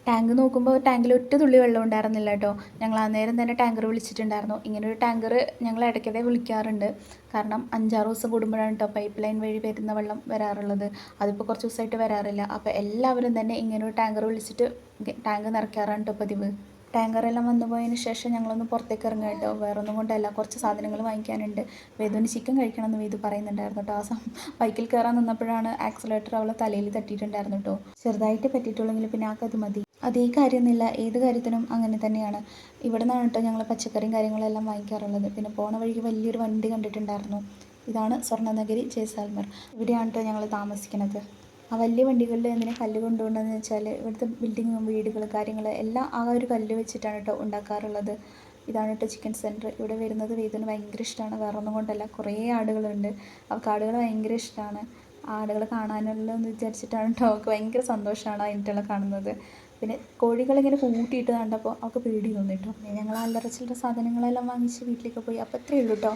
Tank നോക്കുമ്പോൾ ടാങ്കിൽ ഒറ്റ തുള്ളി വെള്ളം ഉണ്ടായിരുന്നില്ല കേട്ടോ. ഞങ്ങൾ അന്നേരം തന്നെ ടാങ്കർ വിളിച്ചിട്ടുണ്ടായിരുന്നു. ഇങ്ങനൊരു ടാങ്കർ ഞങ്ങൾ ഇടയ്ക്കിടെ വിളിക്കാറുണ്ട്. കാരണം 5-6 ദിവസം കൂടുമ്പോഴാണ് കേട്ടോ പൈപ്പ് ലൈൻ വഴി വരുന്ന വെള്ളം വരാറുള്ളത്. അതിപ്പോൾ കുറച്ച് ദിവസമായിട്ട് വരാറില്ല. അപ്പോൾ എല്ലാവരും തന്നെ ഇങ്ങനൊരു ടാങ്കർ വിളിച്ചിട്ട് ടാങ്ക് നിറയ്ക്കാറാണ് കേട്ടോ പതിവ്. ടാങ്കറെല്ലാം വന്നു പോയതിന് ശേഷം ഞങ്ങളൊന്ന് പുറത്തേക്ക് ഇറങ്ങുക കേട്ടോ. വേറൊന്നും കൊണ്ടല്ല, കുറച്ച് സാധനങ്ങൾ വാങ്ങിക്കാനുണ്ട്. വേദുവിന് ചിക്കൻ കഴിക്കണം എന്ന് വേദു പറയുന്നുണ്ടായിരുന്നു കേട്ടോ. ബൈക്കിൽ കയറാൻ നിന്നപ്പോഴാണ് ആക്സിലേറ്റർ അവളെ തലയിൽ തട്ടിയിട്ടുണ്ടായിരുന്നു കേട്ടോ. ചെറുതായിട്ട് പറ്റിയിട്ടുള്ളെങ്കിൽ പിന്നെ ആൾക്കത് മതി. അത് ഈ കാര്യമൊന്നുമില്ല, ഏത് കാര്യത്തിനും അങ്ങനെ തന്നെയാണ്. ഇവിടെ നിന്നാണ് കേട്ടോ ഞങ്ങൾ പച്ചക്കറിയും കാര്യങ്ങളെല്ലാം വാങ്ങിക്കാറുള്ളത്. പിന്നെ പോണ വഴിക്ക് വലിയൊരു വണ്ടി കണ്ടിട്ടുണ്ടായിരുന്നു. ഇതാണ് സ്വർണ്ണനഗരി ജയ്സാൽമർ. ഇവിടെയാണ് കേട്ടോ ഞങ്ങൾ താമസിക്കുന്നത്. ആ വലിയ വണ്ടികളിൽ എന്തിനാണ് കല്ല് കൊണ്ടുപോകണമെന്ന് വെച്ചാൽ ഇവിടുത്തെ ബിൽഡിങ്ങും വീടുകൾ കാര്യങ്ങൾ എല്ലാം ആ ഒരു കല്ല് വെച്ചിട്ടാണ് കേട്ടോ ഉണ്ടാക്കാറുള്ളത്. ഇതാണ് കേട്ടോ ചിക്കൻ സെൻറ്റർ. ഇവിടെ വരുന്നത് വേദുവിന് ഭയങ്കര ഇഷ്ടമാണ്. വേറെ ഒന്നും കൊണ്ടല്ല, കുറേ ആടുകളുണ്ട്. അവൾക്ക് ആടുകൾ ഭയങ്കര ഇഷ്ടമാണ്. ആടുകളെ കാണാനല്ലോ എന്ന് വിചാരിച്ചിട്ടാണ് കേട്ടോ. അവൾക്ക് ഭയങ്കര സന്തോഷമാണ് അതിൻ്റെല്ലാം കാണുന്നത്. പിന്നെ കോഴികളിങ്ങനെ കൂട്ടിയിട്ട് കണ്ടപ്പോൾ അവൾക്ക് പേടി തോന്നി കേട്ടോ. ഞങ്ങൾ അല്ലറ ചില്ലറ സാധനങ്ങളെല്ലാം വാങ്ങിച്ച് വീട്ടിലേക്ക് പോയി. അപ്പോൾ അത്രയേ ഉള്ളൂ കേട്ടോ.